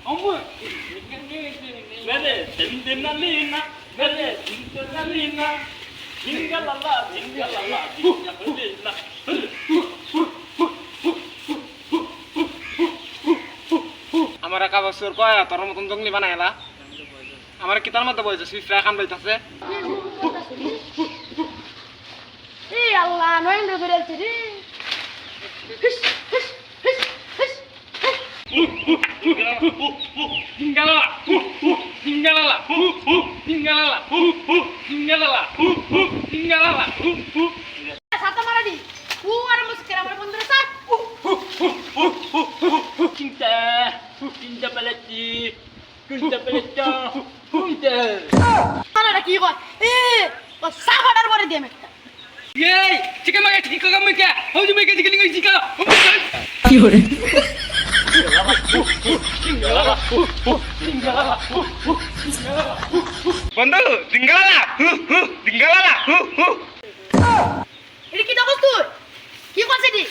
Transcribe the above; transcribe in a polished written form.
Amor, vede, Tintinalina, vede, Tintinalina, Jingalala, Jingalala, Jingalala. আমার একা বছর কয় তোর মতন জঙ্গলি বানাইলা আমার কিতার মধ্যে বলছে সুই ফ্রাই খান লইতাছে এই আল্লাহ নয়ন ধরে আছে রে Jingalala, Jingalala, Jingalala, Jingalala, Jingalala. সাতা মারানি ও আর মুস্কের আমার বন্ধুরা sir Cinta, cinta pelati, cinta pelata, cinta. আরে কি কয় এ ও সাবাটার পরে দিয়ে একটা Yey, chicken maga chicken kamu ka? How do you make it chicken chicken? কি hore বন্ধু ডিঙ্গালা ডিঙ্গালা এটা কি দবস তুই কি করছিস